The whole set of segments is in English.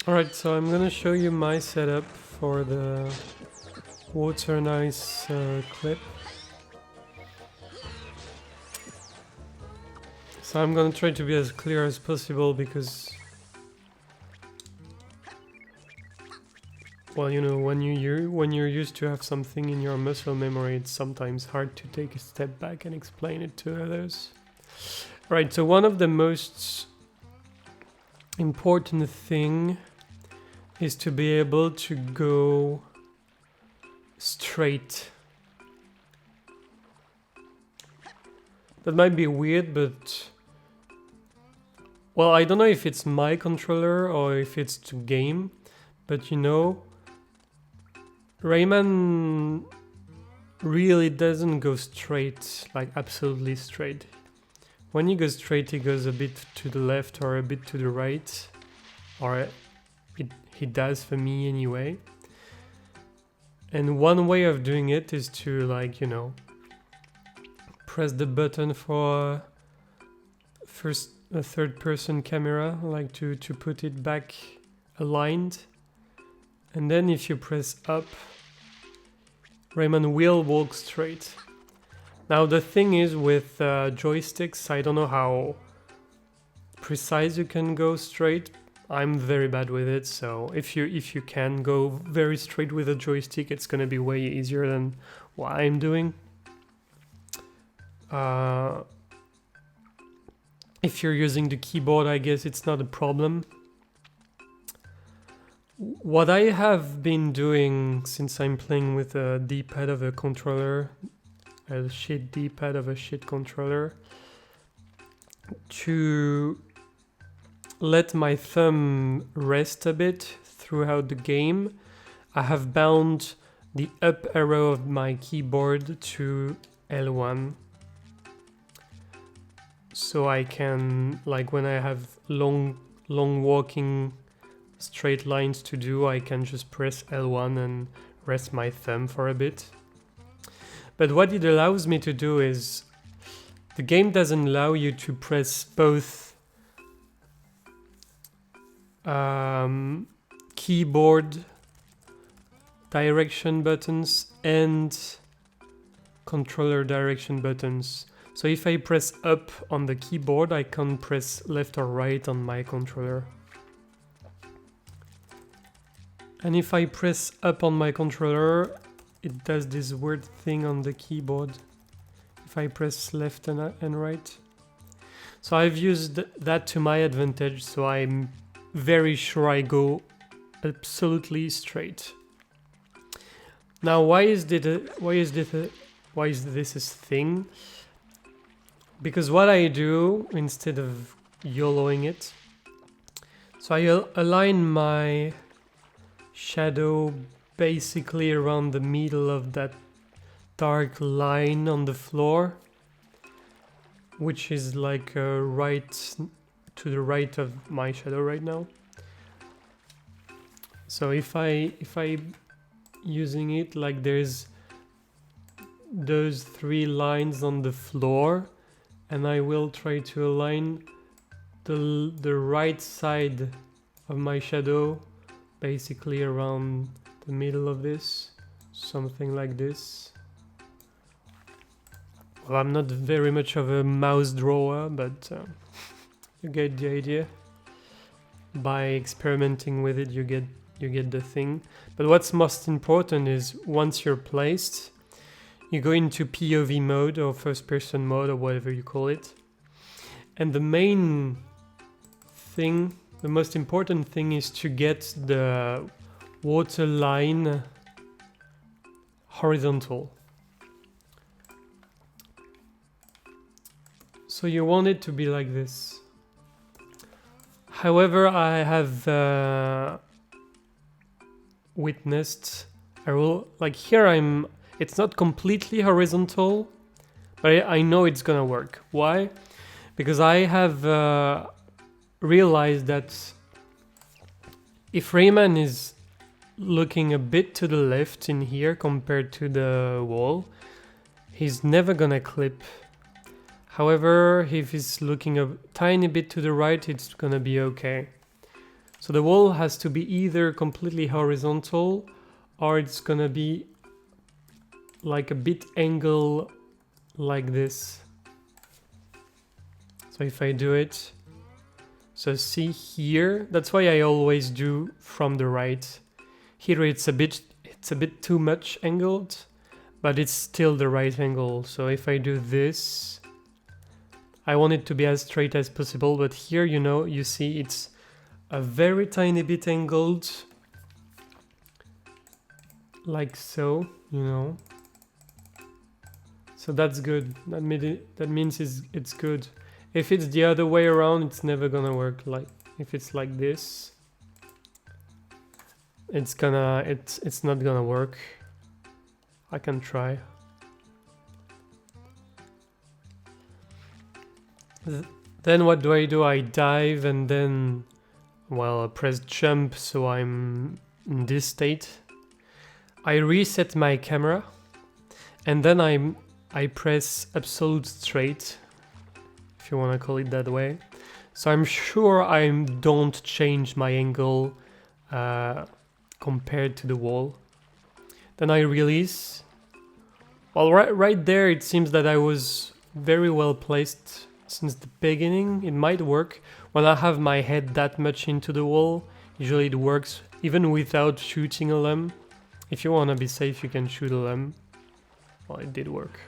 Alright, so I'm gonna show you my setup for the water and ice clip. So I'm gonna try to be as clear as possible because, well, you know, when you're used to have something in your muscle memory, it's sometimes hard to take a step back and explain it to others. Right, so one of the most important thing is to be able to go straight. That might be weird, but well, I don't know if it's my controller or if it's the game, but you know, Rayman really doesn't go straight, like absolutely straight. When he goes straight, he goes a bit to the left or a bit to the right, or he does for me anyway. And one way of doing it is to, like, you know, press the button for a third person camera, like to put it back aligned. And then if you press up, Rayman will walk straight. Now the thing is with joysticks, I don't know how precise you can go straight. I'm very bad with it, so if you can go very straight with a joystick, it's gonna be way easier than what I'm doing. If you're using the keyboard, I guess it's not a problem. What I have been doing since I'm playing with a D-pad of a controller, a shit D-pad of a shit controller, to let my thumb rest a bit throughout the game, I have bound the up arrow of my keyboard to L1. So I can, like when I have long walking straight lines to do, I can just press L1 and rest my thumb for a bit. But what it allows me to do is, the game doesn't allow you to press both keyboard direction buttons and controller direction buttons. So if I press up on the keyboard, I can't press left or right on my controller. And if I press up on my controller, it does this weird thing on the keyboard if I press left and right. So I've used that to my advantage, so I'm very sure I go absolutely straight. Now, why is this a thing? Because what I do, instead of YOLOing it, so I align my shadow basically around the middle of that dark line on the floor, which is like right to the right of my shadow right now. So if I using it, like, there's those three lines on the floor, and I will try to align the right side of my shadow basically around the middle of this, something like this. Well, I'm not very much of a mouse drawer, but you get the idea. By experimenting with it, you get the thing. But what's most important is, once you're placed, you go into POV mode or first person mode or whatever you call it. And the main thing, the most important thing, is to get the water line horizontal. So you want it to be like this. However, I have witnessed a rule, like here it's not completely horizontal, but I know it's gonna work. Why? Because I have realized that if Rayman is looking a bit to the left in here compared to the wall, he's never gonna clip. However, if he's looking a tiny bit to the right, it's gonna be okay. So the wall has to be either completely horizontal or it's gonna be like a bit angle like this. So if I do it, so see here, that's why I always do from the right. Here it's a bit too much angled, but it's still the right angle. So if I do this, I want it to be as straight as possible, but here, you know, you see it's a very tiny bit angled, like so, you know. So that's good. That means it's good. If it's the other way around, it's never gonna work. Like if it's like this, it's not gonna work. I can try. Then what do? I dive and then, well, I press jump, so I'm in this state. I reset my camera, and then I press absolute straight, if you want to call it that way. So I'm sure I don't change my angle compared to the wall. Then I release. Well, right there it seems that I was very well placed since the beginning. It might work when I have my head that much into the wall. Usually it works even without shooting a lamb. If you want to be safe, you can shoot a lamb. Well, it did work.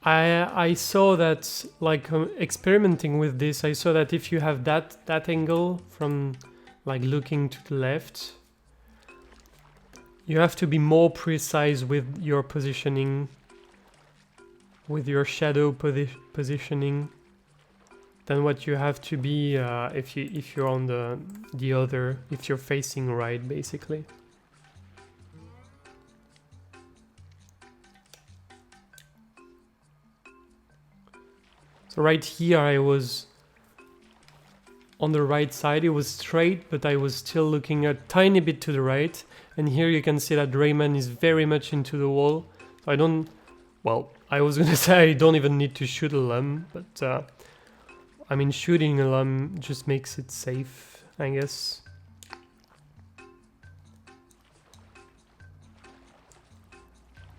I saw that, like, experimenting with this, I saw that if you have that angle from, like, looking to the left, you have to be more precise with your positioning, with your shadow positioning, than what you have to be if you're on the other, if you're facing right, basically. So right here I was on the right side, it was straight, but I was still looking a tiny bit to the right. And here you can see that Rayman is very much into the wall. So I don't, well, I was gonna say I don't even need to shoot a lamb, but I mean, shooting a lamb just makes it safe, I guess.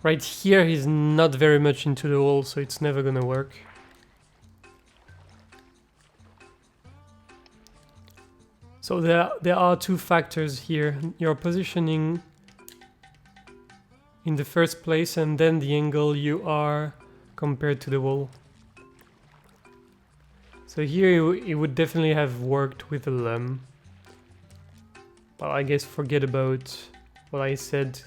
Right here he's not very much into the wall, so it's never gonna work. So there are two factors here. Your positioning in the first place and then the angle you are compared to the wall. So here it would definitely have worked with a lamb. Well, I guess forget about what I said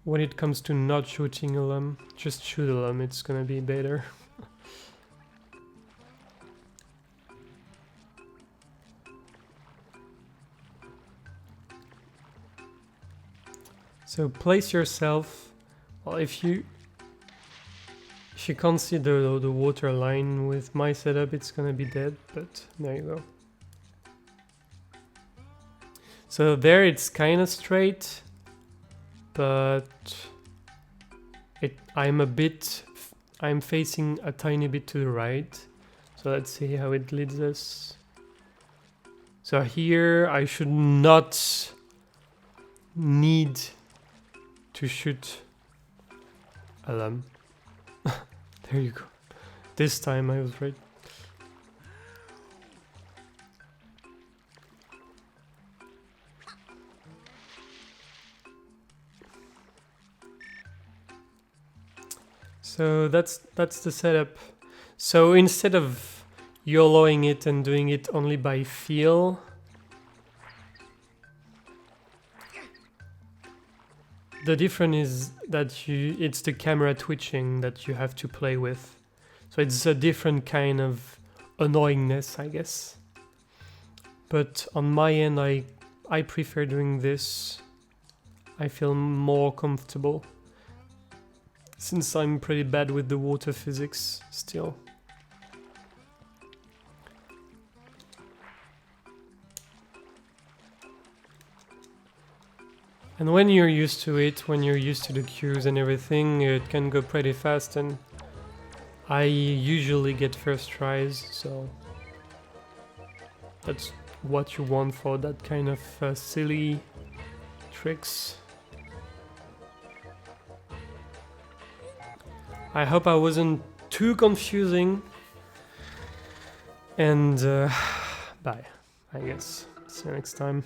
when it comes to not shooting a lamb. Just shoot a lamb, it's gonna be better. So place yourself, well, if you can't see the water line with my setup, it's gonna be dead, but there you go. So there it's kind of straight, but I'm facing a tiny bit to the right. So let's see how it leads us. So here I should not need to shoot a lamb. There you go. This time I was right. So that's the setup. So instead of YOLOing it and doing it only by feel, the difference is that it's the camera twitching that you have to play with. So it's a different kind of annoyingness, I guess. But on my end, I prefer doing this. I feel more comfortable, since I'm pretty bad with the water physics still. And when you're used to it, when you're used to the cues and everything, it can go pretty fast, and I usually get first tries, so that's what you want for that kind of silly tricks. I hope I wasn't too confusing, and bye, I guess. See you next time.